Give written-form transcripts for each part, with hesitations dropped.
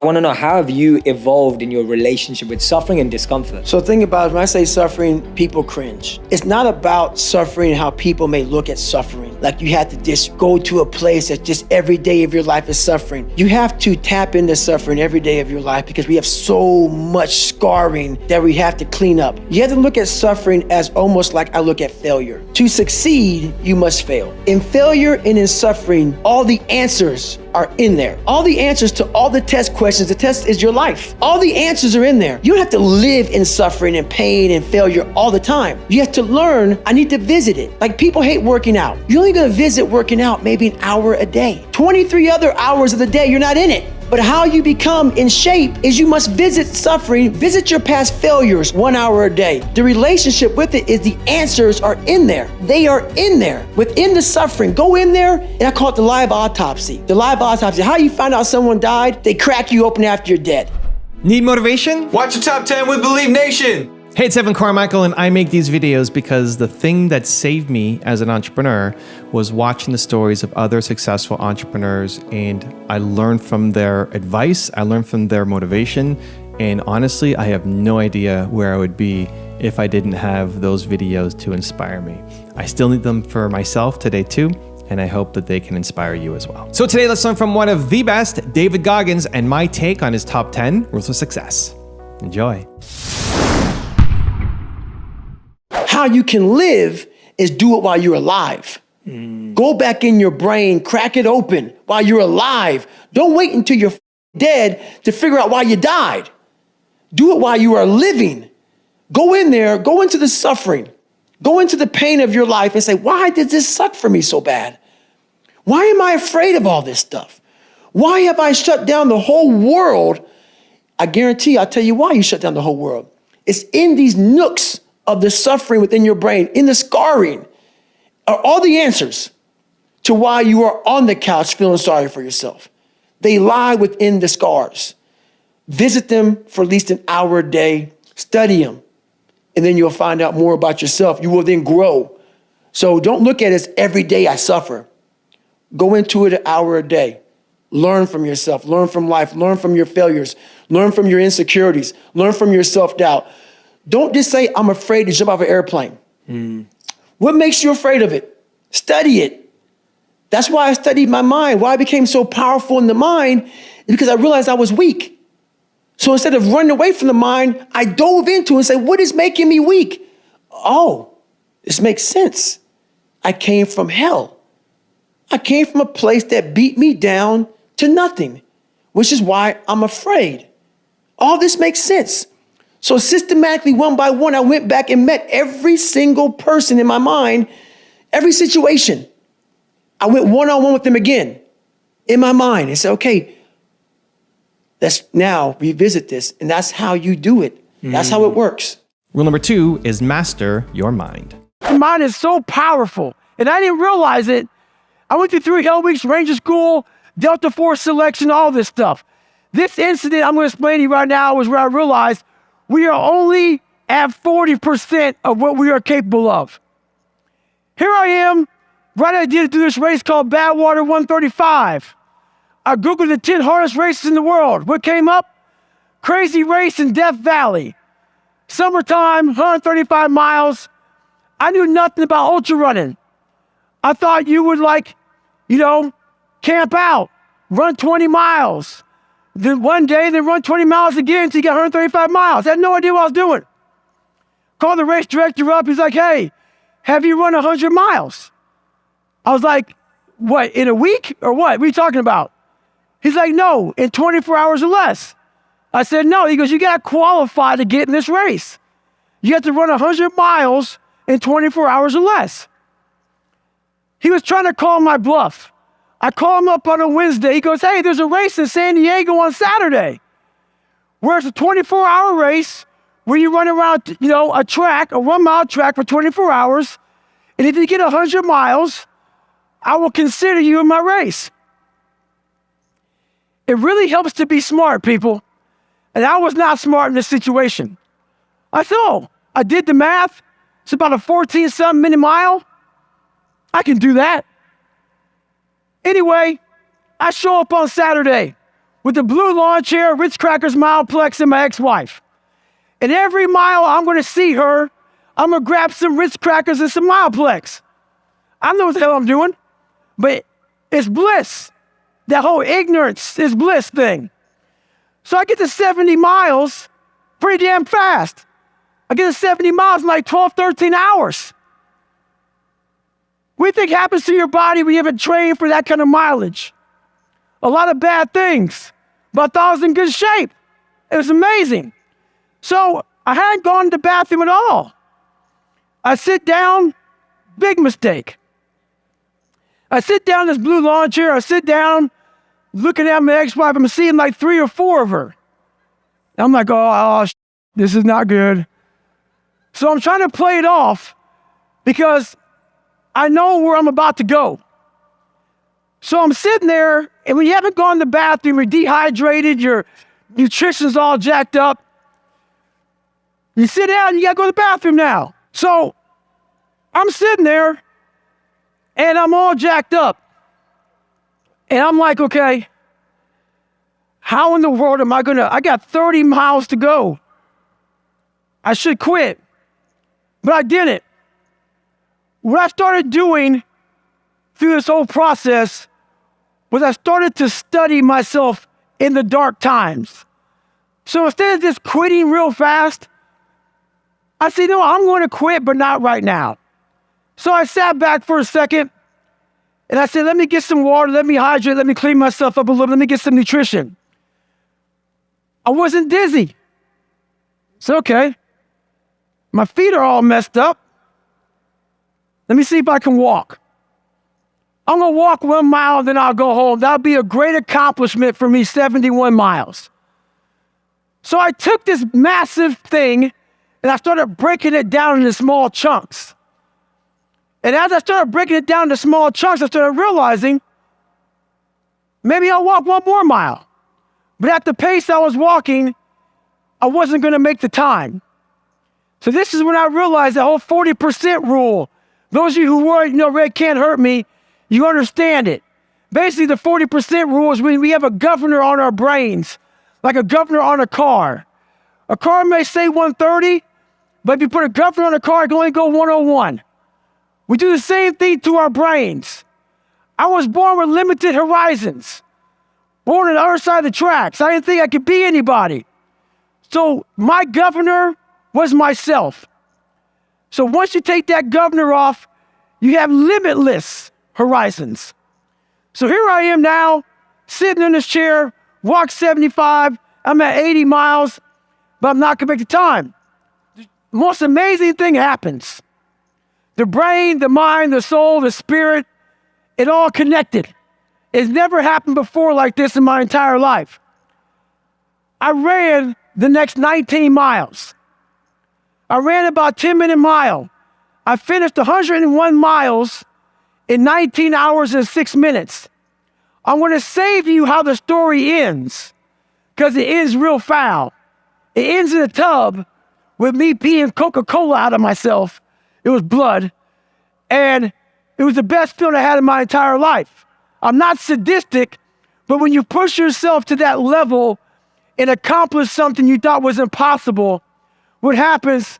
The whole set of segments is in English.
I want to know, how have you evolved in your relationship with suffering and discomfort? So think about it, when I say suffering, people cringe. It's not about suffering how people may look at suffering. Like you have to just go to a place that just every day of your life is suffering. You have to tap into suffering every day of your life because we have so much scarring that we have to clean up. You have to look at suffering as almost like I look at failure. To succeed, you must fail. In failure and in suffering, all the answers are in there. All the answers to all the test questions. The test is your life. All the answers are in there. You don't have to live in suffering and pain and failure all the time. You have to learn, I need to visit it. Like people hate working out. You're only gonna visit working out maybe an hour a day. 23 other hours of the day, you're not in it. But how you become in shape is you must visit suffering, visit your past failures 1 hour a day. The relationship with it is the answers are in there. They are in there. Within the suffering, go in there, and I call it the live autopsy. The live autopsy, how you find out someone died, they crack you open after you're dead. Need motivation? Watch the Top 10 with Believe Nation. Hey, it's Evan Carmichael, and I make these videos because the thing that saved me as an entrepreneur was watching the stories of other successful entrepreneurs, and I learned from their advice, I learned from their motivation, and honestly, I have no idea where I would be if I didn't have those videos to inspire me. I still need them for myself today too, and I hope that they can inspire you as well. So today, let's learn from one of the best, David Goggins, and my take on his top 10 rules of success. Enjoy. How you can live is do it while you're alive. Go back in your brain, crack it open while you're alive. Don't wait until you're dead to figure out why you died. Do it while you are living. Go in there, go into the suffering, go into the pain of your life and say, why did this suck for me so bad? Why am I afraid of all this stuff? Why have I shut down the whole world? I guarantee I'll tell you why you shut down the whole world. It's in these nooks of the suffering within your brain, in the scarring, are all the answers to why you are on the couch feeling sorry for yourself. They lie within the scars. Visit them for at least an hour a day, study them, and then you'll find out more about yourself. You will then grow. So don't look at it as every day I suffer. Go into it an hour a day. Learn from yourself, learn from life, learn from your failures, learn from your insecurities, learn from your self-doubt. Don't just say, I'm afraid to jump off an airplane. What makes you afraid of it? Study it. That's why I studied my mind. Why I became so powerful in the mind is because I realized I was weak. So instead of running away from the mind, I dove into it and said, what is making me weak? Oh, this makes sense. I came from hell. I came from a place that beat me down to nothing, which is why I'm afraid. All this makes sense. So systematically, one by one, I went back and met every single person in my mind, every situation. I went one-on-one with them again in my mind and said, okay, let's now revisit this. And that's how you do it. That's how it works. Rule number 2 is master your mind. The mind is so powerful, and I didn't realize it. I went through 3 Hell Weeks, Ranger School, Delta Force selection, all this stuff. This incident I'm going to explain to you right now was where I realized we are only at 40% of what we are capable of. Here I am, right idea to do this race called Badwater 135. I Googled the 10 hardest races in the world. What came up? Crazy race in Death Valley. Summertime, 135 miles. I knew nothing about ultra running. I thought you would camp out, run 20 miles. Then one day, they run 20 miles again until you get 135 miles. I had no idea what I was doing. Called the race director up. He's like, hey, have you run 100 miles? I was like, what, in a week or what? What are you talking about? He's like, no, in 24 hours or less. I said, no. He goes, you got to qualify to get in this race. You have to run 100 miles in 24 hours or less. He was trying to call my bluff. I call him up on a Wednesday. He goes, hey, there's a race in San Diego on Saturday where it's a 24-hour race where you run around, a track, a 1-mile track for 24 hours. And if you get 100 miles, I will consider you in my race. It really helps to be smart, people. And I was not smart in this situation. I said, oh, I did the math. It's about a 14-something minute mile. I can do that. Anyway, I show up on Saturday with the blue lawn chair, Ritz Crackers, Mileplex, and my ex-wife. And every mile I'm going to see her, I'm going to grab some Ritz Crackers and some Mileplex. I know what the hell I'm doing, but it's bliss. That whole ignorance is bliss thing. So I get to 70 miles pretty damn fast. I get to 70 miles in like 12, 13 hours. What do you think happens to your body when you haven't trained for that kind of mileage? A lot of bad things, but I thought I was in good shape. It was amazing. So I hadn't gone to the bathroom at all. I sit down, big mistake. I sit down in this blue lawn chair, I sit down, looking at my ex-wife, I'm seeing like 3 or 4 of her. I'm like, this is not good. So I'm trying to play it off because I know where I'm about to go. So I'm sitting there, and when you haven't gone to the bathroom, you're dehydrated, your nutrition's all jacked up, you sit down, you gotta go to the bathroom now. So I'm sitting there, and I'm all jacked up. And I'm like, okay, how in the world am I I got 30 miles to go. I should quit, but I didn't. What I started doing through this whole process was I started to study myself in the dark times. So instead of just quitting real fast, I said, no, I'm going to quit, but not right now. So I sat back for a second, and I said, let me get some water, let me hydrate, let me clean myself up a little, let me get some nutrition. I wasn't dizzy. So, okay, my feet are all messed up. Let me see if I can walk. I'm gonna walk 1 mile, then I'll go home. That'll be a great accomplishment for me, 71 miles. So I took this massive thing, and I started breaking it down into small chunks. And as I started breaking it down into small chunks, I started realizing maybe I'll walk 1 more mile. But at the pace I was walking, I wasn't gonna make the time. So this is when I realized the whole 40% rule. Those of you who worry, red can't hurt me, you understand it. Basically, the 40% rule is when we have a governor on our brains, like a governor on a car. A car may say 130, but if you put a governor on a car, it can only go 101. We do the same thing to our brains. I was born with limited horizons, born on the other side of the tracks. I didn't think I could be anybody. So my governor was myself. So once you take that governor off, you have limitless horizons. So here I am now, sitting in this chair, walk 75, I'm at 80 miles, but I'm not gonna make the time. The most amazing thing happens. The brain, the mind, the soul, the spirit, it all connected. It's never happened before like this in my entire life. I ran the next 19 miles. I ran about 10-minute mile. I finished 101 miles in 19 hours and 6 minutes. I'm gonna save you how the story ends, because it ends real foul. It ends in a tub with me peeing Coca-Cola out of myself. It was blood. And it was the best feeling I had in my entire life. I'm not sadistic, but when you push yourself to that level and accomplish something you thought was impossible, what happens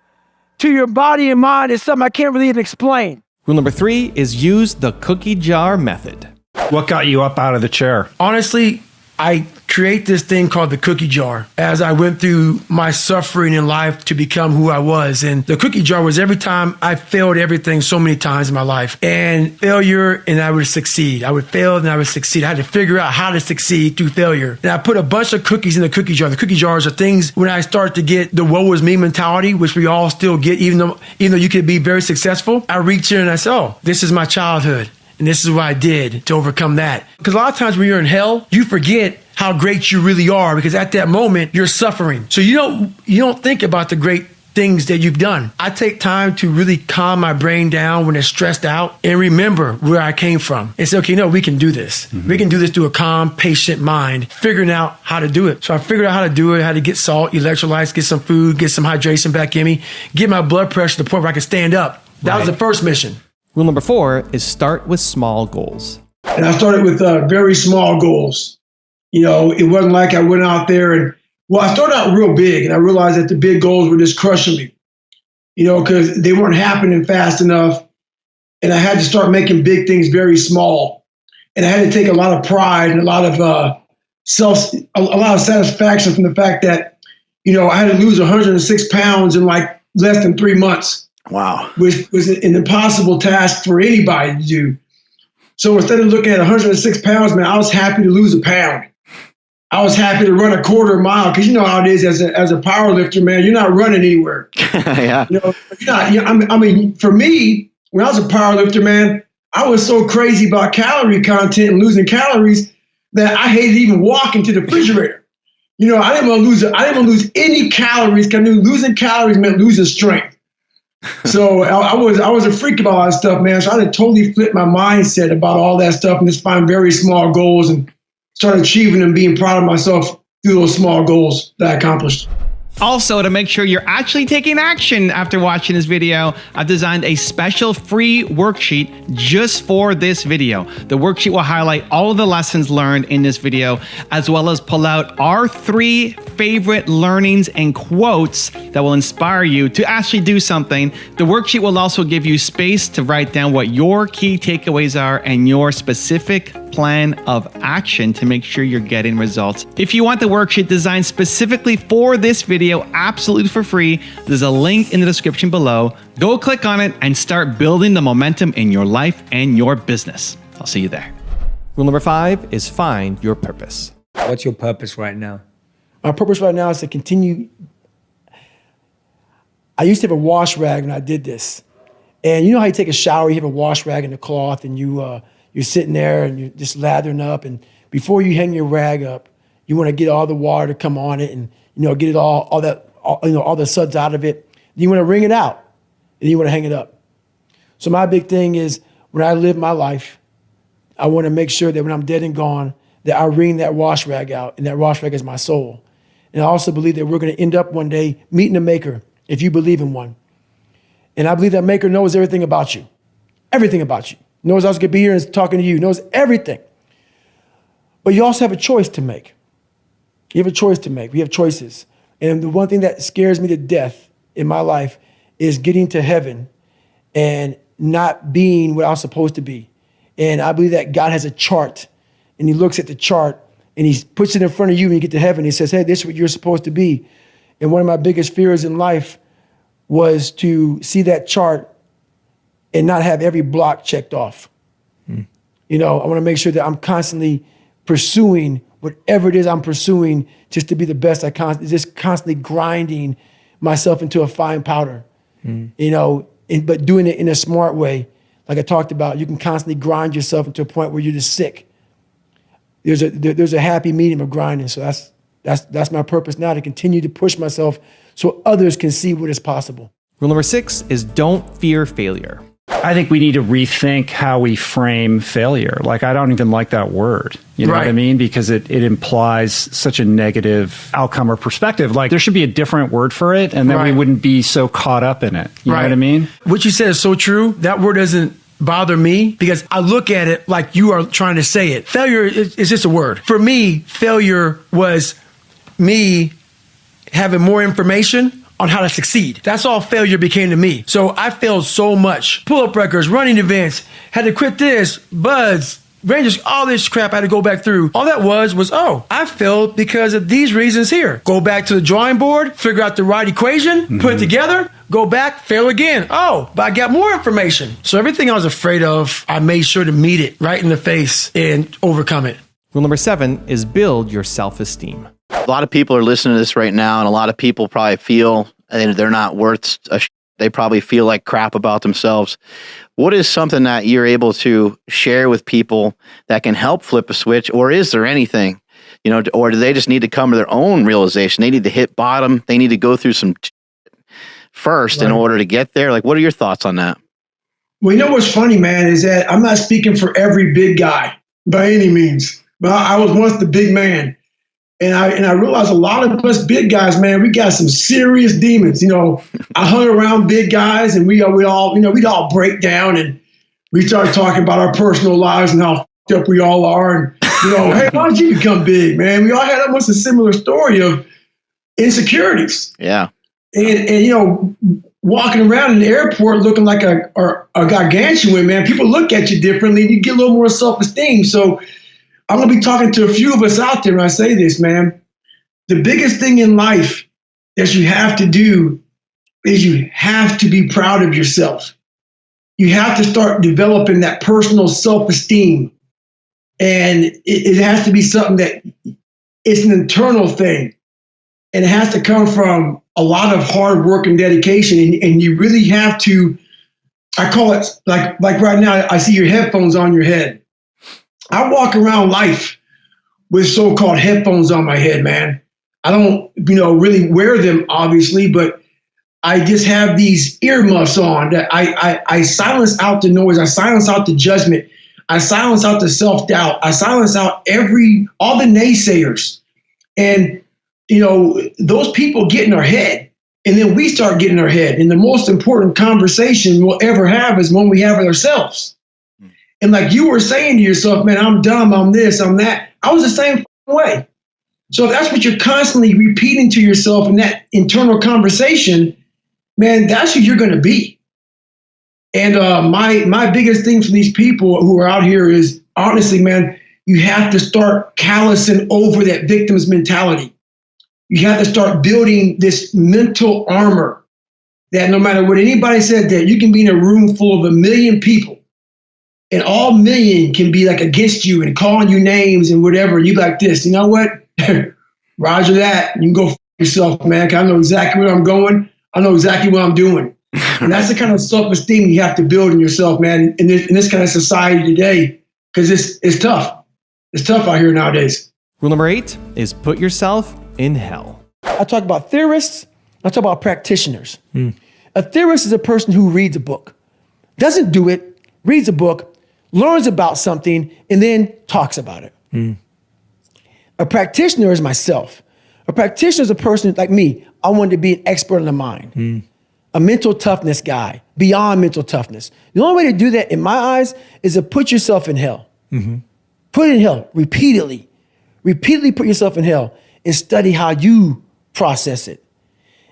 to your body and mind is something I can't really even explain. Rule number 3 is use the cookie jar method. What got you up out of the chair? Honestly, I create this thing called the cookie jar as I went through my suffering in life to become who I was. And the cookie jar was every time I failed everything so many times in my life. And failure, and I would succeed. I would fail, and I would succeed. I had to figure out how to succeed through failure. And I put a bunch of cookies in the cookie jar. The cookie jars are things when I start to get the woe is me mentality, which we all still get, even though you could be very successful. I reach in and I say, oh, this is my childhood. And this is what I did to overcome that. Because a lot of times when you're in hell, you forget how great you really are, because at that moment you're suffering. So you don't think about the great things that you've done. I take time to really calm my brain down when it's stressed out and remember where I came from and say, okay, no, we can do this. Mm-hmm. We can do this through a calm, patient mind, figuring out how to do it. So I figured out how to do it, how to get salt, electrolytes, get some food, get some hydration back in me, get my blood pressure to the point where I can stand up. That was the first mission. Rule number 4 is start with small goals. And I started with very small goals. It wasn't like I went out there and, well, I started out real big and I realized that the big goals were just crushing me, because they weren't happening fast enough. And I had to start making big things very small. And I had to take a lot of pride and a lot of satisfaction from the fact that, I had to lose 106 pounds in like less than 3 months. Wow. Which was an impossible task for anybody to do. So instead of looking at 106 pounds, man, I was happy to lose a pound. I was happy to run a quarter mile because you know how it is as a power lifter, man. You're not running anywhere. Yeah. You're not, for me, when I was a power lifter, man, I was so crazy about calorie content and losing calories that I hated even walking to the refrigerator. I didn't want to lose any calories because I knew losing calories meant losing strength. So I was a freak about all that stuff, man. So I had to totally flip my mindset about all that stuff and just find very small goals and start achieving them, being proud of myself through those small goals that I accomplished. Also, to make sure you're actually taking action after watching this video, I've designed a special free worksheet just for this video. The worksheet will highlight all of the lessons learned in this video, as well as pull out our 3 favorite learnings and quotes that will inspire you to actually do something. The worksheet will also give you space to write down what your key takeaways are and your specific plan of action to make sure you're getting results. If you want the worksheet designed specifically for this video, absolutely for free, there's a link in the description below. Go click on it and start building the momentum in your life and your business. I'll see you there. Rule number 5 is find your purpose. What's your purpose right now? My purpose right now is to continue. I used to have a wash rag when I did this. And you know how you take a shower, you have a wash rag and a cloth, and you're sitting there and you're just lathering up. And before you hang your rag up, you want to get all the water to come on it and get it all the suds out of it. Then you want to wring it out, and you want to hang it up. So my big thing is when I live my life, I want to make sure that when I'm dead and gone, that I wring that wash rag out, and that wash rag is my soul. And I also believe that we're going to end up one day meeting a maker, if you believe in one. And I believe that maker knows everything about you, knows I was going to be here and talking to you, knows everything. But you also have a choice to make. You have a choice to make. We have choices. And the one thing that scares me to death in my life is getting to heaven and not being what I was supposed to be. And I believe that God has a chart, and he looks at the chart and he puts it in front of you when you get to heaven. He says, hey, this is what you're supposed to be. And one of my biggest fears in life was to see that chart and not have every block checked off. I want to make sure that I'm constantly pursuing whatever it is I'm pursuing, just to be the best. Just constantly grinding myself into a fine powder, but doing it in a smart way. Like I talked about, you can constantly grind yourself into a point where you're just sick. There's a happy medium of grinding. So that's my purpose now, to continue to push myself so others can see what is possible. Rule number 6 is don't fear failure. I think we need to rethink how we frame failure. Like, I don't even like that word. You know what I mean? Because it implies such a negative outcome or perspective. Like, there should be a different word for it, and then we wouldn't be so caught up in it. You know what I mean? What you said is so true. That word doesn't bother me because I look at it like you are trying to say it. Failure is just a word. For me, failure was me having more information on how to succeed. That's all failure became to me. So I failed so much. Pull-up records, running events, had to quit this, buds, Rangers, all this crap I had to go back through. All that was, I failed because of these reasons here. Go back to the drawing board, figure out the right equation, put it together, go back, fail again. Oh, but I got more information. So everything I was afraid of, I made sure to meet it right in the face and overcome it. Rule number 7 is build your self-esteem. A lot of people are listening to this right now, and a lot of people probably feel they're not worth a they probably feel like crap about themselves. What is something that you're able to share with people that can help flip a switch, or is there anything, or do they just need to come to their own realization? They need to hit bottom. They need to go through some first in order to get there. Like, what are your thoughts on that? Well, what's funny, man, is that I'm not speaking for every big guy by any means, but I was once the big man. And I realized a lot of us big guys, man, we got some serious demons. I hung around big guys, and we'd all break down, and we started talking about our personal lives and how fucked up we all are, and Hey, why did you become big, man? We all had almost a similar story of insecurities. Yeah. And walking around in the airport looking like a gargantuan, man, people look at you differently and you get a little more self-esteem. So I'm going to be talking to a few of us out there when I say this, man. The biggest thing in life that you have to do is you have to be proud of yourself. You have to start developing that personal self-esteem. And it has to be something that it's an internal thing. And it has to come from a lot of hard work and dedication. And you really have to, I call it like right now, I see your headphones on your head. I walk around life with so-called headphones on my head, man. I don't, really wear them, obviously, but I just have these earmuffs on that I silence out the noise. I silence out the judgment. I silence out the self-doubt. I silence out all the naysayers. And, those people get in our head, and then we start getting in our head. And the most important conversation we'll ever have is one we have with ourselves. And like you were saying to yourself, man, I'm dumb, I'm this, I'm that. I was the same way. So if that's what you're constantly repeating to yourself in that internal conversation, man, that's who you're going to be. And my biggest thing for these people who are out here is, honestly, man, you have to start callousing over that victim's mentality. You have to start building this mental armor that no matter what anybody said, that you can be in a room full of 1 million people and all 1 million can be like against you and calling you names and whatever. And you be like this, you know what? Roger that. You can go f yourself, man. 'Cause I know exactly where I'm going. I know exactly what I'm doing. And that's the kind of self-esteem you have to build in yourself, man, in this kind of society today, because it's tough. It's tough out here nowadays. Rule number 8 is put yourself in hell. I talk about theorists. I talk about practitioners. A theorist is a person who reads a book, doesn't do it, reads a book, learns about something, and then talks about it. A practitioner is myself. A practitioner is a person like me. I wanted to be an expert in the mind, a mental toughness guy, beyond mental toughness. The only way to do that, in my eyes, is to put yourself in hell. Put it in hell repeatedly. Repeatedly put yourself in hell and study how you process it.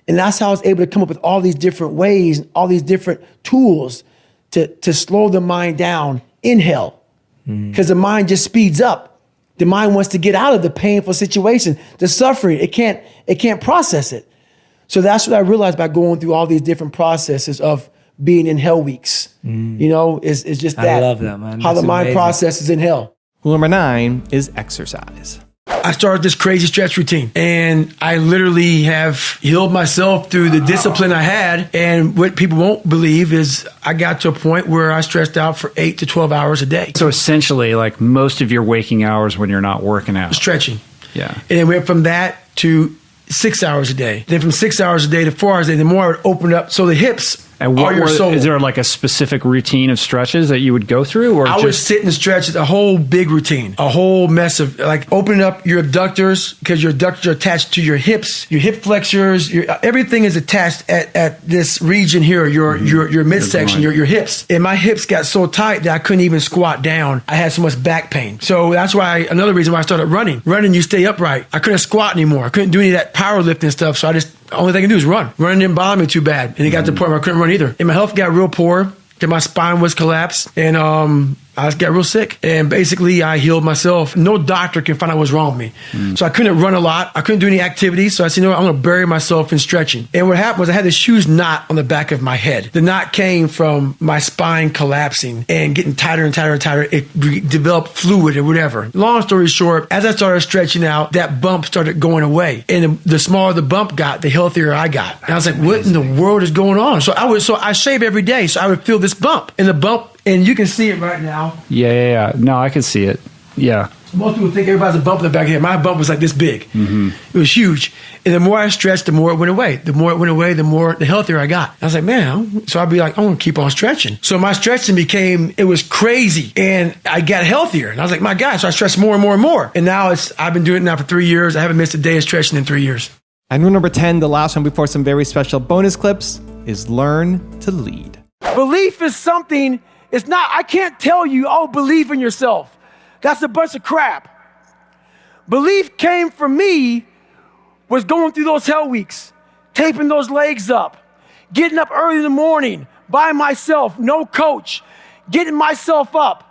And that's how I was able to come up with all these different ways, all these different tools to slow the mind down in hell. Because the mind just speeds up. The mind wants to get out of the painful situation, the suffering. It can't process it. So that's what I realized by going through all these different processes of being in hell weeks. It's just that. I love that, man. How That's the mind amazing. processes in hell. Rule number 9 is exercise. I started this crazy stretch routine, and I literally have healed myself through the discipline I had. And what people won't believe is I got to a point where I stretched out for 8 to 12 hours a day. So essentially, like most of your waking hours when you're not working out. Stretching. Yeah. And it went from that to 6 hours a day. Then from 6 hours a day to 4 hours a day, the more I would open up. So the hips And are your soul. is there like a specific routine of stretches that you would go through, or I would sit and stretch a whole big routine, a whole mess of like opening up your abductors, because your abductors are attached to your hips, your hip flexors, everything is attached at this region here, your midsection, your hips. And my hips got so tight that I couldn't even squat down. I had so much back pain. So that's why another reason why I started running. Running, you stay upright. I couldn't squat anymore. I couldn't do any of that powerlifting stuff. So the only thing I can do is run. Running didn't bother me too bad. And it got to the point where I couldn't run either. And my health got real poor. Then my spine was collapsed. And I got real sick. And basically, I healed myself. No doctor can find out what's wrong with me. So I couldn't run a lot. I couldn't do any activities. So I said, you know what? I'm going to bury myself in stretching. And what happened was I had this huge knot on the back of my head. The knot came from my spine collapsing and getting tighter and tighter and tighter. It developed fluid or whatever. Long story short, as I started stretching out, that bump started going away. And the smaller the bump got, the healthier I got. And I was like, what in the world is going on? So I shave every day. So I would feel this bump. And the bump, and you can see it right now. Yeah. No, I can see it. Yeah. Most people think everybody's a bump in the back of the head. My bump was like this big. It was huge. And the more I stretched, the more it went away. The more it went away, the healthier I got. I was like, man, so I'd be like, I'm going to keep on stretching. So my stretching it was crazy. And I got healthier. And I was like, my God. So I stretched more and more and more. And now I've been doing it now for 3 years. I haven't missed a day of stretching in 3 years. And rule number 10, the last one before some very special bonus clips, is learn to lead. Belief is something, I can't tell you, believe in yourself. That's a bunch of crap. Belief came from me was going through those hell weeks, taping those legs up, getting up early in the morning by myself, no coach, getting myself up,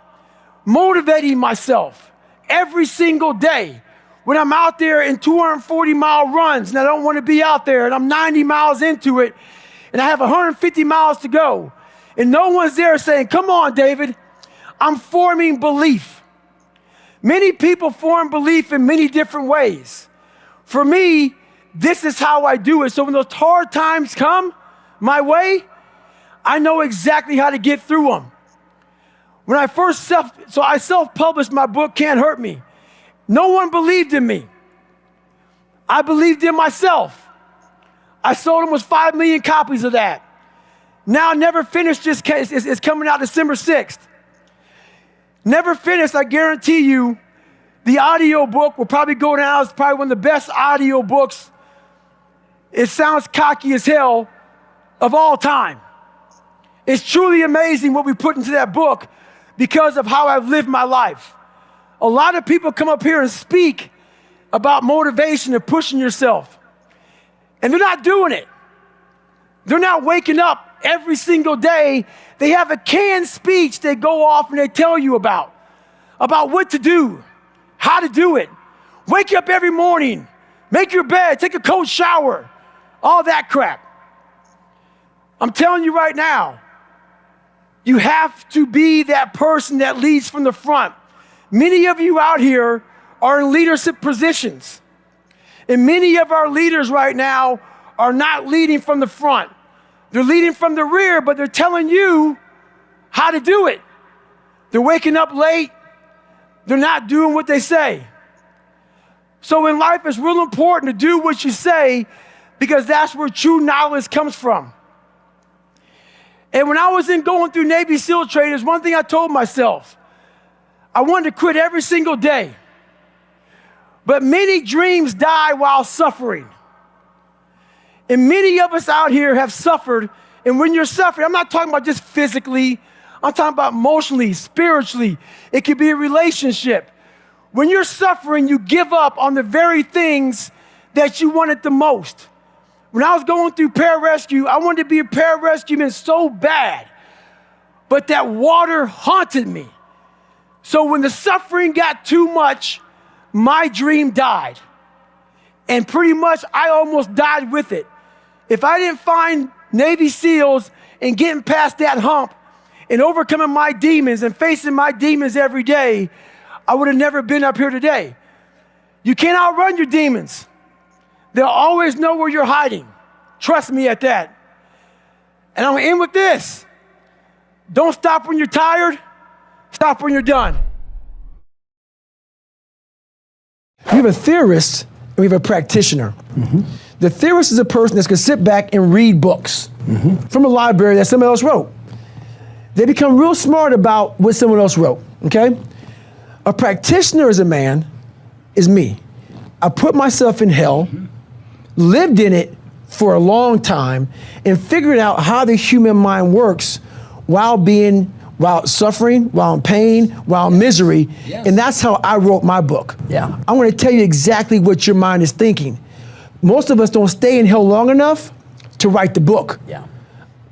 motivating myself every single day. When I'm out there in 240-mile runs and I don't want to be out there and I'm 90 miles into it and I have 150 miles to go and no one's there saying, come on, David, I'm forming belief. Many people form belief in many different ways. For me, this is how I do it. So when those hard times come my way, I know exactly how to get through them. When I first I self-published my book, Can't Hurt Me. No one believed in me. I believed in myself. I sold almost 5 million copies of that. Now Never Finished just came, it's coming out December 6th. Never Finished, I guarantee you, the audio book will probably go down as probably one of the best audio books. It sounds cocky as hell of all time. It's truly amazing what we put into that book because of how I've lived my life. A lot of people come up here and speak about motivation and pushing yourself, and they're not doing it. They're not waking up every single day. They have a canned speech they go off and they tell you about what to do, how to do it. Wake up every morning, make your bed, take a cold shower, all that crap. I'm telling you right now, you have to be that person that leads from the front. Many of you out here are in leadership positions. And many of our leaders right now are not leading from the front. They're leading from the rear, but they're telling you how to do it. They're waking up late. They're not doing what they say. So in life, it's real important to do what you say because that's where true knowledge comes from. And when I was going through Navy SEAL training, there's one thing I told myself. I wanted to quit every single day. But many dreams die while suffering. And many of us out here have suffered. And when you're suffering, I'm not talking about just physically. I'm talking about emotionally, spiritually. It could be a relationship. When you're suffering, you give up on the very things that you wanted the most. When I was going through pararescue, I wanted to be a pararescueman so bad. But that water haunted me. So when the suffering got too much, my dream died. And pretty much I almost died with it. If I didn't find Navy SEALs and getting past that hump and overcoming my demons and facing my demons every day, I would have never been up here today. You can't outrun your demons. They'll always know where you're hiding. Trust me at that. And I'm gonna end with this. Don't stop when you're tired. Stop when you're done. We have a theorist and we have a practitioner. Mm-hmm. The theorist is a person that's going to sit back and read books from a library that someone else wrote. They become real smart about what someone else wrote, okay? A practitioner is me. I put myself in hell, lived in it for a long time, and figured out how the human mind works while suffering, while in pain, while in misery. Yes. And that's how I wrote my book. Yeah. I'm going to tell you exactly what your mind is thinking. Most of us don't stay in hell long enough to write the book. Yeah.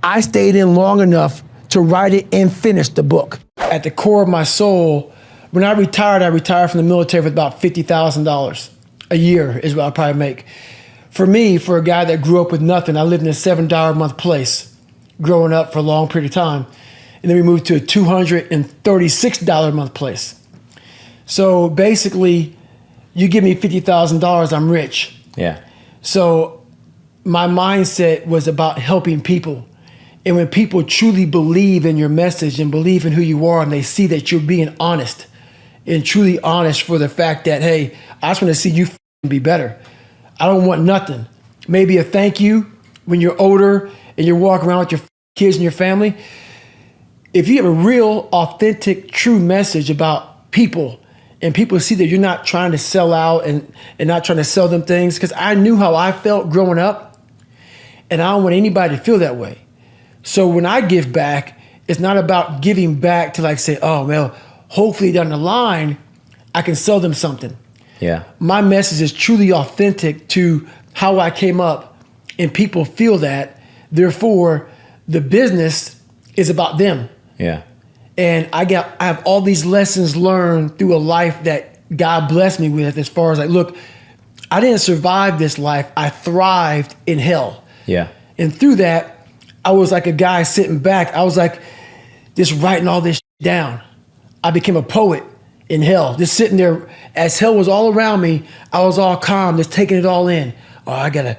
I stayed in long enough to write it and finish the book. At the core of my soul, when I retired from the military with about $50,000 a year is what I probably make. For me, for a guy that grew up with nothing, I lived in a $7 a month place growing up for a long period of time. And then we moved to a $236 a month place. So basically, you give me $50,000, I'm rich. Yeah. So my mindset was about helping people. And when people truly believe in your message and believe in who you are and they see that you're being honest and truly honest for the fact that, hey, I just want to see you be better. I don't want nothing. Maybe a thank you when you're older and you're walking around with your kids and your family. If you have a real, authentic, true message about people and people see that you're not trying to sell out and not trying to sell them things, because I knew how I felt growing up and I don't want anybody to feel that way. So when I give back, it's not about giving back to like say, oh, well, hopefully down the line, I can sell them something. Yeah. My message is truly authentic to how I came up, and people feel that. Therefore, the business is about them. Yeah. And I have all these lessons learned through a life that God blessed me with, as far as like, look, I didn't survive this life. I thrived in hell. Yeah. And through that, I was like a guy sitting back. I was like just writing all this down. I became a poet in hell, just sitting there as hell was all around me. I was all calm, just taking it all in. Oh, I gotta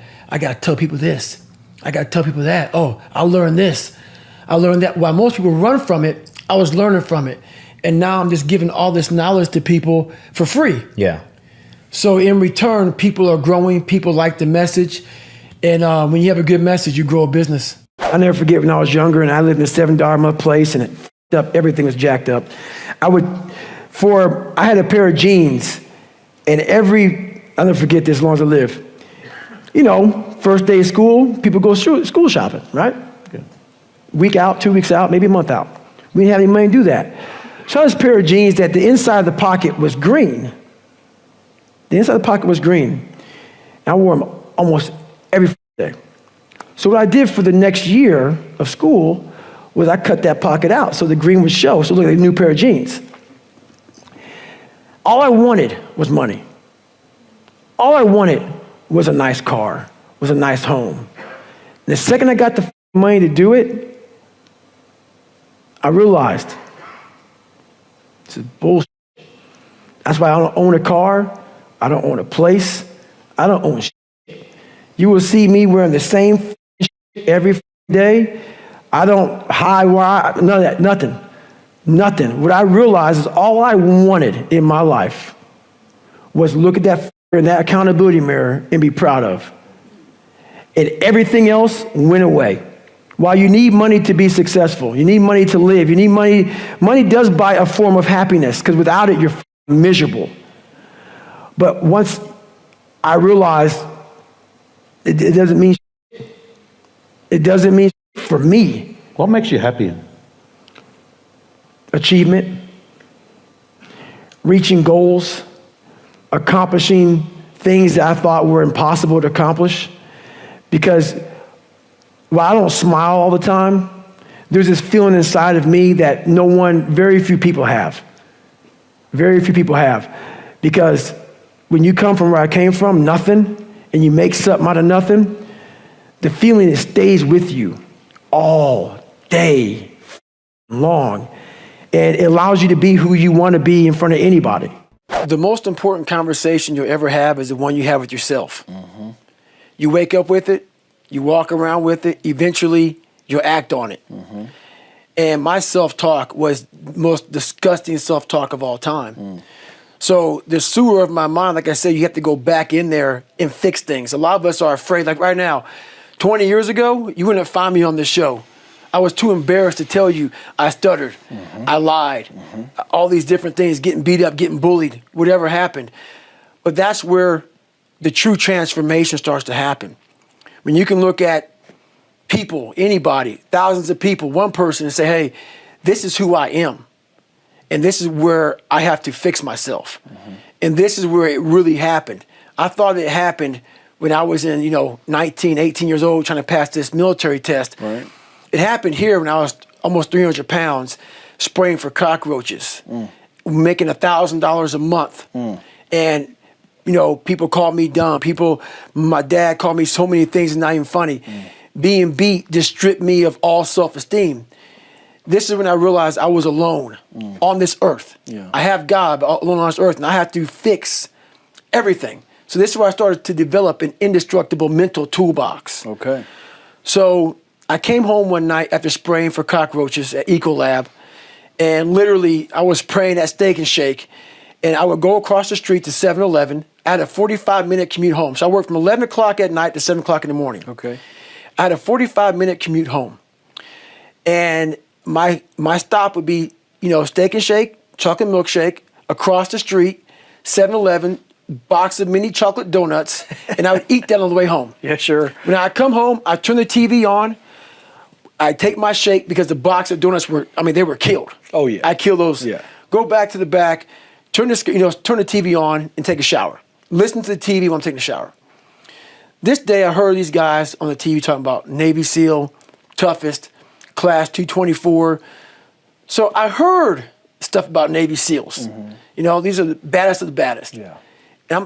tell people this. I gotta tell people that. Oh, I learned this. I learned that. While most people run from it, I was learning from it. And now I'm just giving all this knowledge to people for free. Yeah. So in return, people are growing. People like the message. And when you have a good message, you grow a business. I never forget when I was younger and I lived in a $7 a month place and it f***ed up. Everything was jacked up. I had a pair of jeans and I'll never forget this as long as I live. You know, first day of school, people go school shopping, right? Week out, 2 weeks out, maybe a month out. We didn't have any money to do that. So I had this pair of jeans that the inside of the pocket was green. The inside of the pocket was green. And I wore them almost every day. So what I did for the next year of school was I cut that pocket out so the green would show. So look like a new pair of jeans. All I wanted was money. All I wanted was a nice car, was a nice home. The second I got the money to do it, I realized this is bullshit. That's why I don't own a car. I don't own a place. I don't own shit. You will see me wearing the same shit every day. I don't hide none of that, nothing. Nothing. What I realized is all I wanted in my life was look at that in that accountability mirror and be proud of. And everything else went away. While you need money to be successful, you need money to live, you need money. Money does buy a form of happiness because without it, you're miserable. But once I realized it doesn't mean it doesn't mean for me. What makes you happy? Achievement, reaching goals, accomplishing things that I thought were impossible to accomplish. Because while I don't smile all the time, there's this feeling inside of me that very few people have. Very few people have. Because when you come from where I came from, nothing, and you make something out of nothing, the feeling it stays with you all day long. And it allows you to be who you want to be in front of anybody. The most important conversation you'll ever have is the one you have with yourself. Mm-hmm. You wake up with it, you walk around with it, eventually you'll act on it. Mm-hmm. And my self-talk was the most disgusting self-talk of all time. Mm. So the sewer of my mind, like I said, you have to go back in there and fix things. A lot of us are afraid, like right now, 20 years ago, you wouldn't find me on this show. I was too embarrassed to tell you I stuttered, mm-hmm. I lied, mm-hmm. all these different things, getting beat up, getting bullied, whatever happened. But that's where the true transformation starts to happen. When you can look at people, anybody, thousands of people, one person and say, hey, this is who I am. And this is where I have to fix myself. Mm-hmm. And this is where it really happened. I thought it happened when I was in, 19, 18 years old trying to pass this military test. Right. It happened here when I was almost 300 pounds, spraying for cockroaches, making $1,000 a month. And, people called me dumb. My dad called me so many things, not even funny. Being beat just stripped me of all self-esteem. This is when I realized I was alone on this earth. Yeah. I have God, but alone on this earth, and I have to fix everything. So this is where I started to develop an indestructible mental toolbox. Okay. So I came home one night after spraying for cockroaches at Ecolab, and literally I was spraying at Steak and Shake, and I would go across the street to 7-Eleven. I had a 45-minute commute home. So I worked from 11 o'clock at night to 7 o'clock in the morning. Okay. I had a 45-minute commute home. And my stop would be, Steak and Shake, chocolate milkshake, across the street, 7-Eleven, box of mini chocolate donuts, and I would eat that on the way home. Yeah, sure. When I come home, I turn the TV on, I take my shake because the box of donuts they were killed. Oh, yeah. I kill those. Yeah. Go back to the back, turn the TV on and take a shower. Listen to the TV while I'm taking a shower. This day I heard these guys on the TV talking about Navy SEAL, toughest, class 224. So I heard stuff about Navy SEALs. These are the baddest of the baddest. Yeah.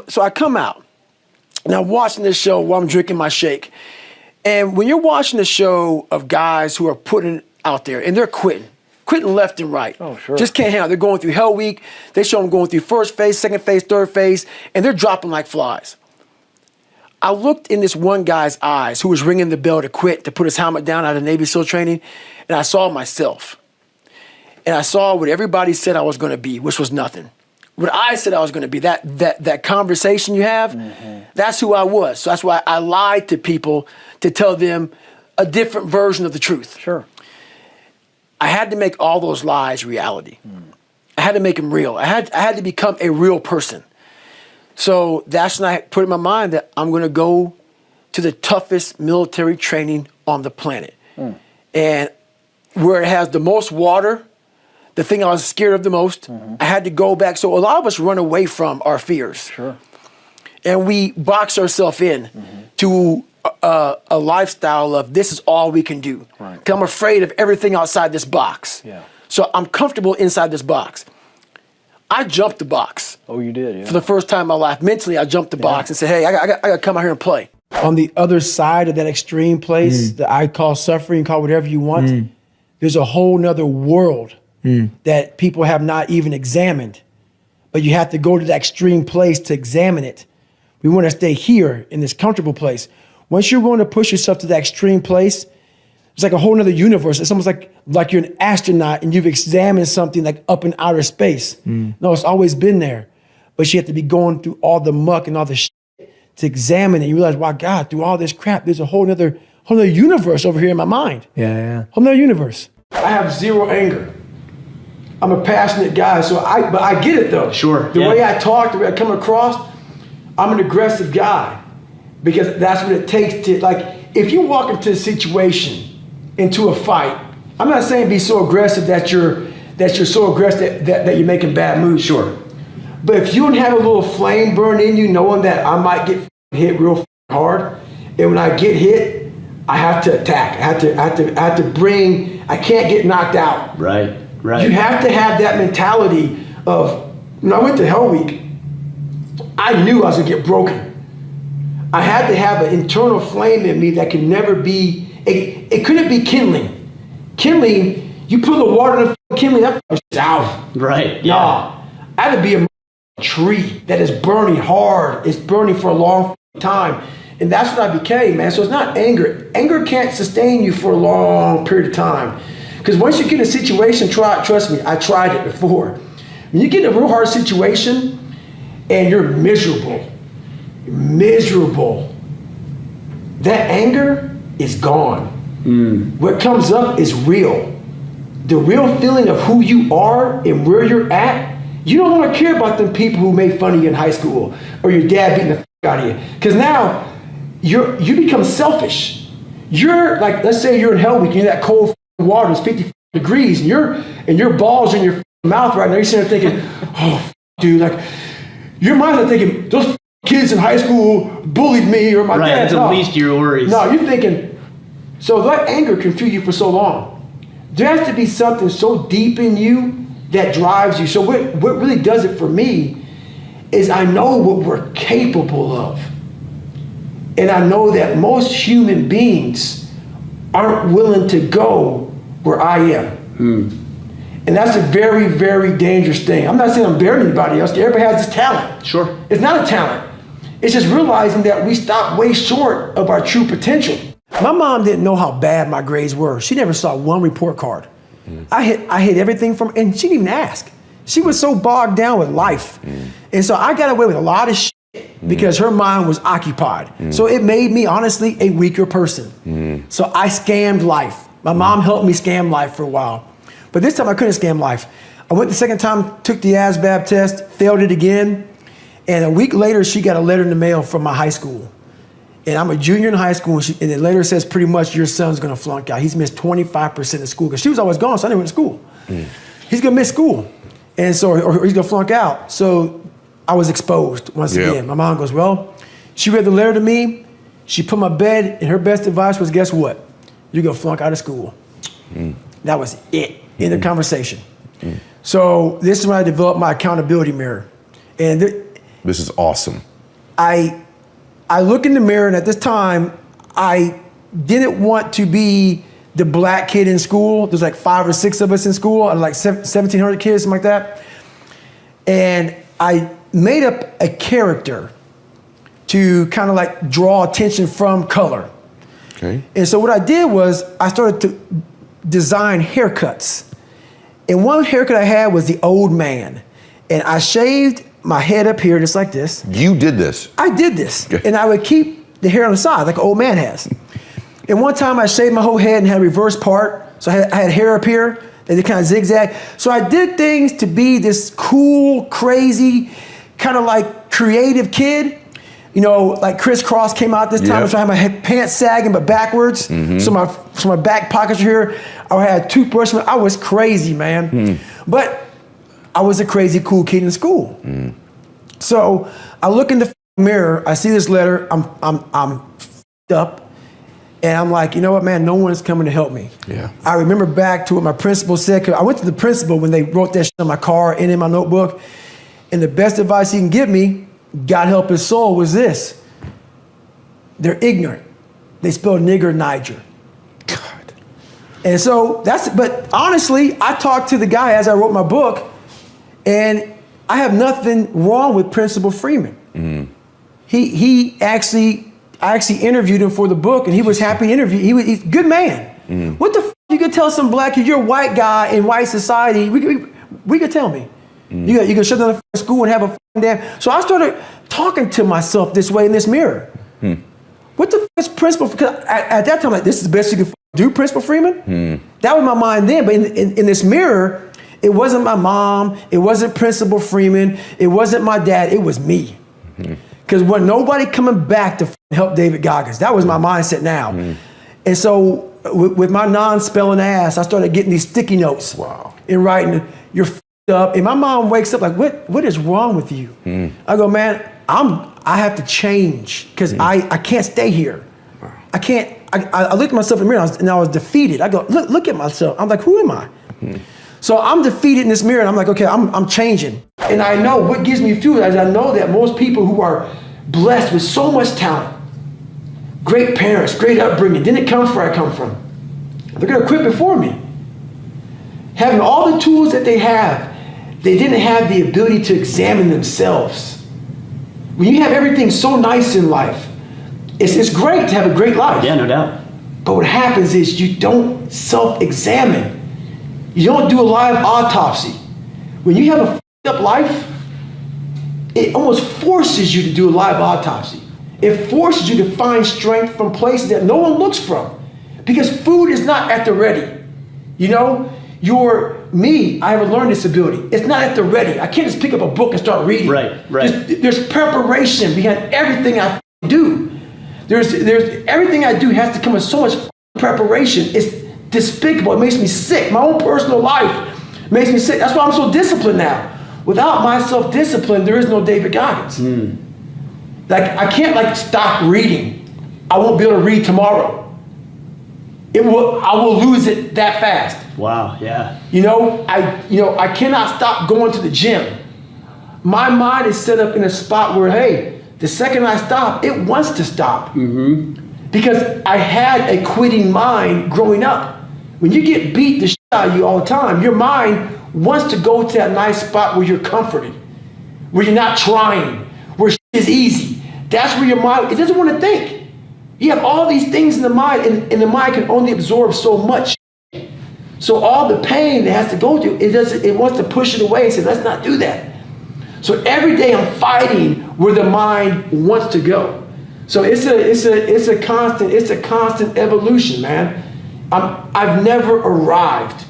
So I come out, and I'm watching this show while I'm drinking my shake. And when you're watching the show of guys who are putting out there, and they're quitting left and right. Oh, sure. Just can't hang out. They're going through Hell Week. They show them going through first phase, second phase, third phase, and they're dropping like flies. I looked in this one guy's eyes who was ringing the bell to quit, to put his helmet down out of Navy SEAL training, and I saw myself. And I saw what everybody said I was going to be, which was nothing. What I said I was going to be, that conversation you have, that's who I was. So that's why I lied to people to tell them a different version of the truth. Sure. I had to make all those lies reality. I had to make them real. I had to become a real person. So that's when I put in my mind that I'm going to go to the toughest military training on the planet. And where it has the most water, the thing I was scared of the most, I had to go back. So a lot of us run away from our fears. Sure. And we box ourselves in to a lifestyle of this is all we can do. Right. 'Cause I'm afraid of everything outside this box. Yeah. So I'm comfortable inside this box. I jumped the box. Oh, you did, yeah. For the first time in my life. Mentally, I jumped the box and said, hey, I got to come out here and play. On the other side of that extreme place that I call suffering, call whatever you want, there's a whole nother world that people have not even examined. But you have to go to that extreme place to examine it. We want to stay here in this comfortable place. Once you're willing to push yourself to that extreme place, it's like a whole nother universe. It's almost like you're an astronaut and you've examined something like up in outer space. No, it's always been there. But you have to be going through all the muck and all the shit to examine it. You realize, wow, God, through all this crap, there's a whole nother universe over here in my mind. Yeah. Whole nother universe. I have zero anger. I'm a passionate guy, but I get it though. Sure. The way I talk, the way I come across, I'm an aggressive guy. Because that's what it takes to, if you walk into a situation, into a fight, I'm not saying be so aggressive that you're so aggressive that you're making bad moves. Sure. But if you don't have a little flame burn in you, knowing that I might get hit real hard, and when I get hit, I have to attack. I can't get knocked out. Right. You have to have that mentality of, when I went to Hell Week, I knew I was gonna get broken. I had to have an internal flame in me that could never be, it couldn't be kindling. Kindling, you put the water in the kindling, that shit's out. Right. Yeah. Nah, I had to be a tree that is burning hard. It's burning for a long time. And that's what I became, man. So it's not anger. Anger can't sustain you for a long period of time. Because once you get in a situation, trust me, I tried it before. When you get in a real hard situation and you're miserable, that anger is gone. What comes up is real. The real feeling of who you are and where you're at, you don't want to care about them people who made fun of you in high school or your dad beating the out of you. Because now you become selfish. You're like, let's say you're in Hell Week, you're in that cold water, it's 50 degrees, and your balls are in your mouth right now. You're sitting there thinking, oh, dude, your mind's not thinking, those kids in high school bullied me or my dad. Right, that's at least your worries. No, you're thinking, so that anger can fuel you for so long. There has to be something so deep in you that drives you. So what really does it for me is I know what we're capable of. And I know that most human beings aren't willing to go where I am. And that's a very, very dangerous thing. I'm not saying I'm better than anybody else. Everybody has this talent. Sure. It's not a talent. It's just realizing that we stop way short of our true potential. My mom didn't know how bad my grades were. She never saw one report card. I hit everything and she didn't even ask. She was so bogged down with life. And so I got away with a lot of shit because her mind was occupied. So it made me, honestly, a weaker person. So I scammed life. My mom helped me scam life for a while. But this time I couldn't scam life. I went the second time, took the ASVAB test, failed it again. And a week later, she got a letter in the mail from my high school. And I'm a junior in high school, and it later says pretty much your son's gonna flunk out. He's missed 25% of school, because she was always gone, so I never went to school. He's gonna miss school. And so, or he's gonna flunk out. So I was exposed once again. My mom goes, well, she read the letter to me. She put my bed, and her best advice was, guess what? You're gonna flunk out of school. That was it in the conversation. So this is when I developed my accountability mirror. And this is awesome. I look in the mirror, and at this time, I didn't want to be the black kid in school. There's like 5 or 6 of us in school, out of like 1,700 kids, something like that. And I made up a character to kind of like draw attention from color. Okay. And so what I did was I started to design haircuts. And one haircut I had was the old man. And I shaved my head up here just like this. You did this? I did this. Okay. And I would keep the hair on the side like an old man has. And one time I shaved my whole head and had a reverse part. So I had hair up here and it kind of zigzag. So I did things to be this cool, crazy, kind of like creative kid. You know, like Crisscross came out this time, so I had my pants sagging but backwards. So my back pockets were here. I had a toothbrush. I was crazy, man. But I was a crazy cool kid in school. So I look in the mirror. I see this letter. I'm f***ed up. And I'm like, you know what, man? No one is coming to help me. Yeah. I remember back to what my principal said. 'Cause I went to the principal when they wrote that shit on my car and in my notebook. And the best advice he can give me, God help his soul, was this. They're ignorant. They spell nigger Niger. God. And so but honestly, I talked to the guy as I wrote my book, and I have nothing wrong with Principal Freeman. I actually interviewed him for the book, and he was happy to interview. He's a good man. What the f*** you could tell some black kid, you're a white guy in white society, we could tell me. You could shut down the school and have a damn. So I started talking to myself this way in this mirror. What the f*** is Principal? Because at that time, like, this is the best you can do, Principal Freeman? That was my mind then, but in this mirror, it wasn't my mom, it wasn't Principal Freeman, it wasn't my dad, it was me. Because when nobody coming back to help David Goggins, that was my mindset now. And so with my non-spelling ass, I started getting these sticky notes. Wow. And writing, you're f***ed up. And my mom wakes up like, what is wrong with you? I go, man, I have to change because I can't stay here. I can't, I looked at myself in the mirror and I was defeated. I go, look at myself. I'm like, who am I? So I'm defeated in this mirror and I'm like, okay, I'm changing. And I know what gives me fuel is I know that most people who are blessed with so much talent, great parents, great upbringing, didn't come from where I come from. They're gonna quit before me. Having all the tools that they have, they didn't have the ability to examine themselves. When you have everything so nice in life, it's great to have a great life. Yeah, no doubt. But what happens is you don't self-examine. You don't do a live autopsy. When you have a f***ed up life, it almost forces you to do a live autopsy. It forces you to find strength from places that no one looks from. Because food is not at the ready. You know, I have a learning disability. It's not at the ready. I can't just pick up a book and start reading. Right. There's preparation behind everything I do. There's everything I do has to come with so much preparation. It's despicable. It makes me sick. My own personal life makes me sick. That's why I'm so disciplined now. Without my self-discipline, there is no David Goggins. Like, I can't stop reading. I won't be able to read tomorrow. I will lose it that fast. Wow, yeah. I cannot stop going to the gym. My mind is set up in a spot where, hey, the second I stop, it wants to stop. Because I had a quitting mind growing up. When you get beat the shit out of you all the time, your mind wants to go to that nice spot where you're comforted, where you're not trying, where shit is easy. That's where your mind, it doesn't want to think. You have all these things in the mind, and the mind can only absorb so much. So all the pain it has to go through, it wants to push it away and say, let's not do that. So every day I'm fighting where the mind wants to go. So it's a constant evolution, man. I've never arrived.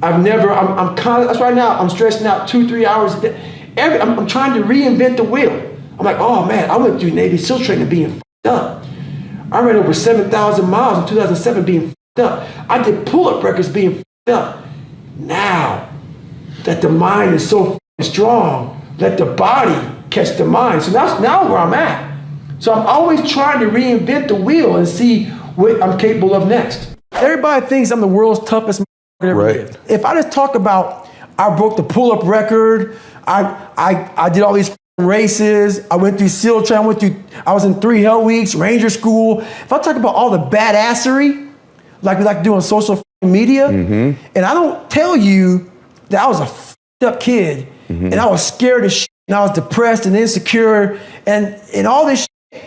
That's right now, I'm stressing out 2-3 hours a day. I'm trying to reinvent the wheel. I'm like, oh man, I went through Navy SEAL training being f***ed up. I ran over 7,000 miles in 2007 being f***ed up. I did pull-up records being f***ed up. Now, that the mind is so strong, let the body catch the mind. So that's now where I'm at. So I'm always trying to reinvent the wheel and see what I'm capable of next. Everybody thinks I'm the world's toughest ever lived. If I just talk about, I broke the pull-up record, I did all these races, I went through SEAL training, I was in 3 hell weeks, Ranger school. If I talk about all the badassery, like we like to do on social media, and I don't tell you that I was a f***ed up kid, and I was scared of shit, and I was depressed and insecure, and all this shit,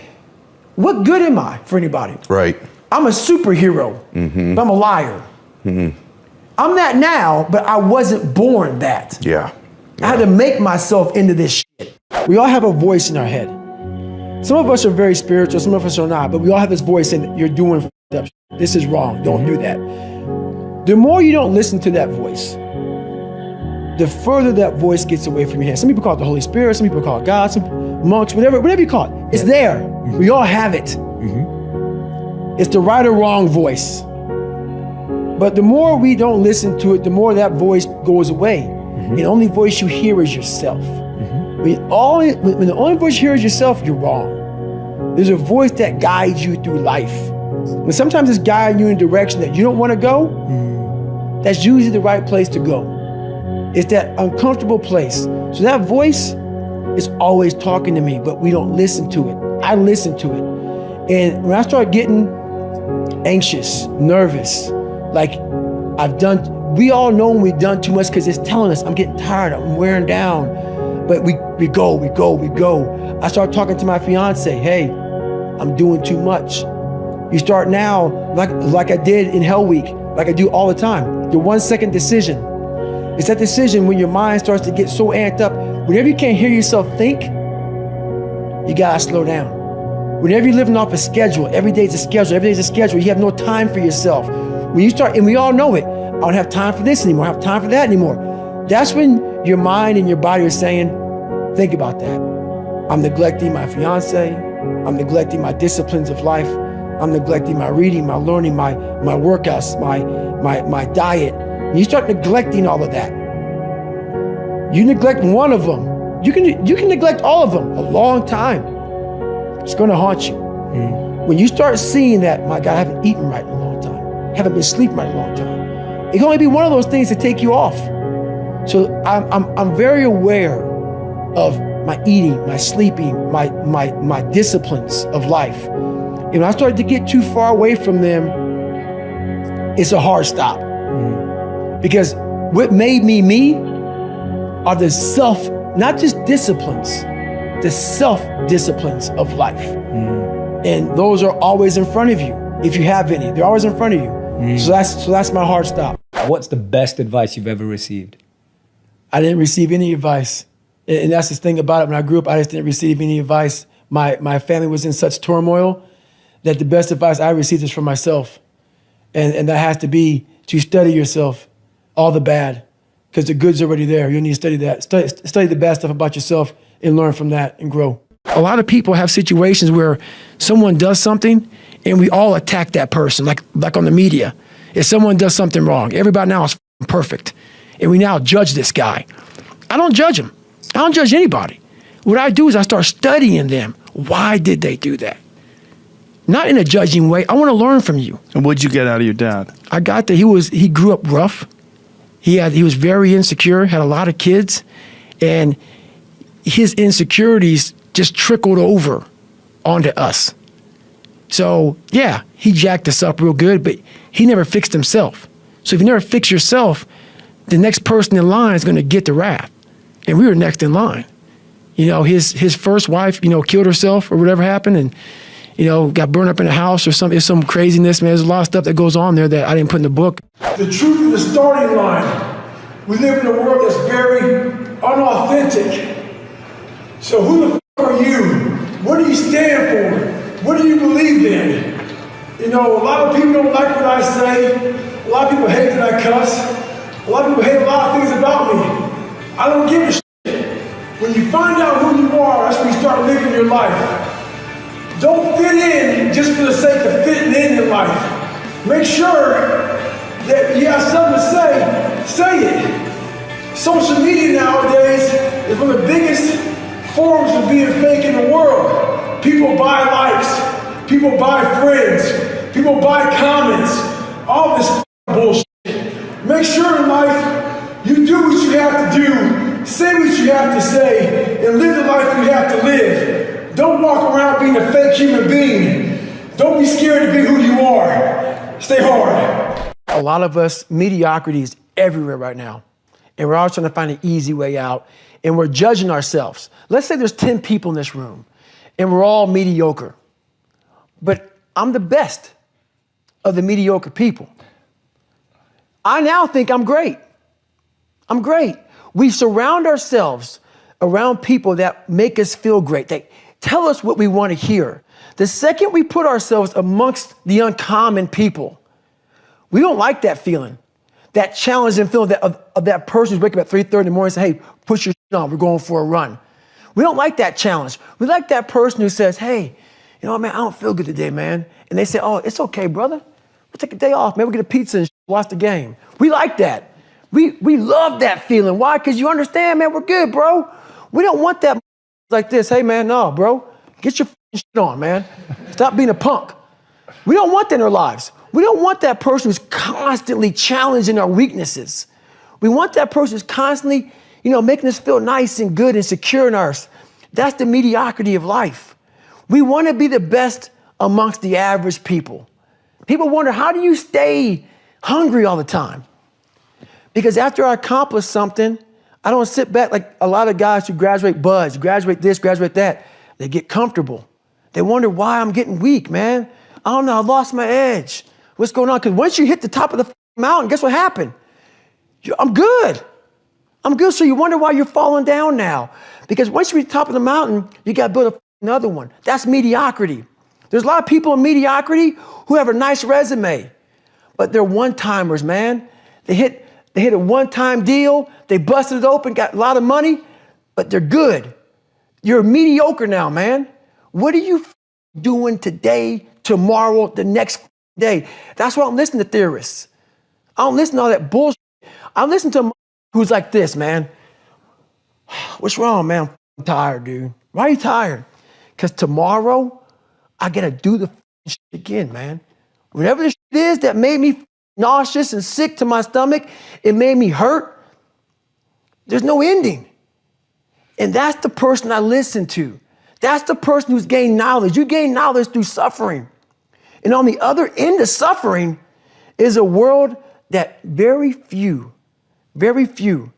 what good am I for anybody? Right. I'm a superhero, but I'm a liar. I'm that now, but I wasn't born that. Yeah. I had to make myself into this shit. We all have a voice in our head. Some of us are very spiritual, some of us are not, but we all have this voice saying, you're doing f***ed up shit. This is wrong, don't do that. The more you don't listen to that voice, the further that voice gets away from your head. Some people call it the Holy Spirit, some people call it God, some monks, whatever you call it. It's there. We all have it. It's the right or wrong voice. But the more we don't listen to it, the more that voice goes away. And the only voice you hear is yourself. When the only voice you hear is yourself, you're wrong. There's a voice that guides you through life. When sometimes it's guiding you in a direction that you don't want to go, that's usually the right place to go. It's that uncomfortable place. So that voice is always talking to me, but we don't listen to it. I listen to it. And when I start getting anxious, nervous, like we all know when we've done too much because it's telling us, I'm getting tired, I'm wearing down. But we go. I start talking to my fiance, hey, I'm doing too much. You start now, like I did in Hell Week, like I do all the time, the 1 second decision. It's that decision when your mind starts to get so amped up, whenever you can't hear yourself think, you gotta slow down. Whenever you're living off a schedule, every day's a schedule, you have no time for yourself. When you start, and we all know it, I don't have time for this anymore, I don't have time for that anymore. That's when your mind and your body are saying, think about that. I'm neglecting my fiance, I'm neglecting my disciplines of life, I'm neglecting my reading, my learning, my workouts, my diet. When you start neglecting all of that, you neglect one of them, you can neglect all of them a long time. It's gonna haunt you. When you start seeing that, my God, I haven't eaten right in a long time, haven't been sleeping right in a long time, it can only be one of those things to take you off. So I'm very aware of my eating, my sleeping, my disciplines of life. And when I started to get too far away from them, it's a hard stop. Because what made me are the not just disciplines, the self-disciplines of life. And those are always in front of you. If you have any, they're always in front of you. So that's my hard stop. What's the best advice you've ever received? I didn't receive any advice. And that's the thing about it. When I grew up, I just didn't receive any advice. My family was in such turmoil that the best advice I received is from myself. And that has to be to study yourself, all the bad, because the good's already there. You need to study that. Study the bad stuff about yourself and learn from that and grow. A lot of people have situations where someone does something and we all attack that person, like on the media. If someone does something wrong, everybody now is perfect. And we now judge this guy. I don't judge him. I don't judge anybody. What I do is I start studying them. Why did they do that? Not in a judging way. I want to learn from you. And what'd you get out of your dad? I got that he grew up rough. He was very insecure, had a lot of kids, and his insecurities just trickled over onto us. So yeah, he jacked us up real good, but he never fixed himself. So if you never fix yourself, the next person in line is going to get the wrath. And we were next in line. His first wife, killed herself or whatever happened, and got burned up in a house or something. It's some craziness, man. There's a lot of stuff that goes on there that I didn't put in the book. The truth is the starting line. We live in a world that's very unauthentic. So who the f*** are you? What do you stand for? What do you believe in? A lot of people don't like what I say. A lot of people hate that I cuss. A lot of people hate a lot of things about me. I don't give a shit. When you find out who you are, that's when you start living your life. Don't fit in just for the sake of fitting in life. Make sure that you have something to say it. Social media nowadays is one of the biggest forms of being fake in the world. People buy likes, people buy friends, people buy comments, all this bullshit. Make sure in life you do what you have to do, say what you have to say, and live the life you have to live. Don't walk around being a fake human being. Don't be scared to be who you are. Stay hard. A lot of us, mediocrity is everywhere right now. And we're all trying to find an easy way out. And we're judging ourselves. Let's say there's 10 people in this room and we're all mediocre. But I'm the best of the mediocre people. I now think I'm great. I'm great. We surround ourselves around people that make us feel great. They tell us what we want to hear. The second we put ourselves amongst the uncommon people, we don't like that feeling. That challenging feeling of that person who's waking up at 3:30 in the morning and say, hey, put your shit on, we're going for a run. We don't like that challenge. We like that person who says, hey, you know what, man, I don't feel good today, man. And they say, oh, it's okay, brother. We'll take a day off, man. We'll get a pizza and watch the game. We like that. We love that feeling. Why? Because you understand, man, we're good, bro. We don't want that like this. Hey, man, no, bro. Get your shit on, man. Stop being a punk. We don't want that in our lives. We don't want that person who's constantly challenging our weaknesses. We want that person who's constantly, making us feel nice and good and secure in ours. That's the mediocrity of life. We want to be the best amongst the average people. People wonder, how do you stay hungry all the time? Because after I accomplish something, I don't sit back like a lot of guys who graduate buds, graduate this, graduate that. They get comfortable. They wonder why I'm getting weak, man. I don't know, I lost my edge. What's going on? Because once you hit the top of the mountain, guess what happened? I'm good. I'm good. So you wonder why you're falling down now. Because once you reach the top of the mountain, you got to build another one. That's mediocrity. There's a lot of people in mediocrity who have a nice resume, but they're one-timers, man. They hit a one-time deal. They busted it open, got a lot of money, but they're good. You're mediocre now, man. What are you doing today, tomorrow, the next day? That's why I don't listen to theorists. I don't listen to all that bullshit. I listen to who's like this, man. What's wrong, man? I'm tired, dude. Why are you tired? Because tomorrow, I got to do the shit again, man. Whatever the shit is that made me nauseous and sick to my stomach, it made me hurt. There's no ending. And that's the person I listen to. That's the person who's gained knowledge. You gain knowledge through suffering. And on the other end of suffering is a world that very few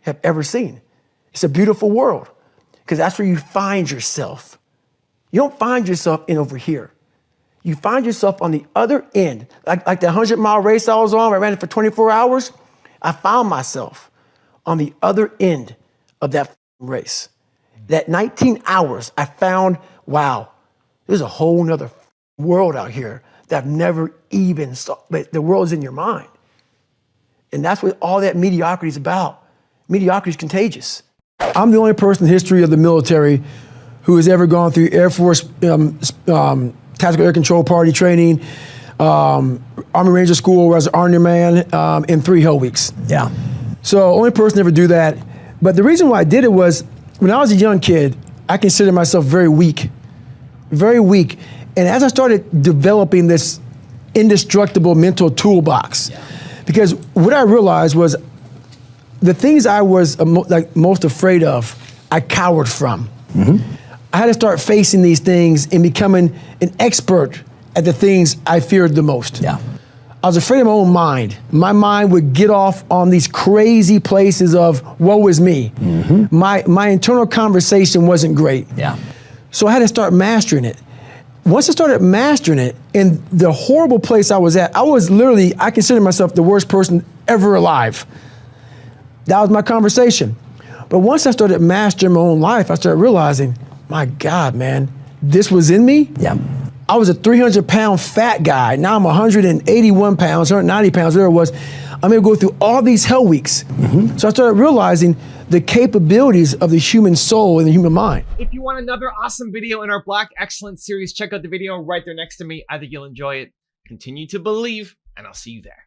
have ever seen. It's a beautiful world because that's where you find yourself. You don't find yourself in over here. You find yourself on the other end. Like the 100-mile race I was on, I ran it for 24 hours. I found myself on the other end of that race. That 19 hours, I found, wow, there's a whole nother world out here that I've never even saw. But the world is in your mind. And that's what all that mediocrity is about. Mediocrity is contagious. I'm the only person in the history of the military who has ever gone through Air Force Tactical Air Control Party training, Army Ranger School where I was an Army man, in 3 hell weeks. Yeah. So only person to ever do that. But the reason why I did it was when I was a young kid, I considered myself very weak. Very weak. And as I started developing this indestructible mental toolbox, because what I realized was the things I was most afraid of, I cowered from. I had to start facing these things and becoming an expert at the things I feared the most. Yeah. I was afraid of my own mind. My mind would get off on these crazy places of woe is me. My internal conversation wasn't great. Yeah. So I had to start mastering it. Once I started mastering it, in the horrible place I was at, I considered myself the worst person ever alive. That was my conversation. But once I started mastering my own life, I started realizing, my God, man, this was in me? Yeah. I was a 300-pound fat guy. Now I'm 181 pounds, 190 pounds, whatever it was. I'm gonna go through all these hell weeks. So I started realizing the capabilities of the human soul and the human mind. If you want another awesome video in our Black Excellence series, check out the video right there next to me. I think you'll enjoy it. Continue to believe, and I'll see you there.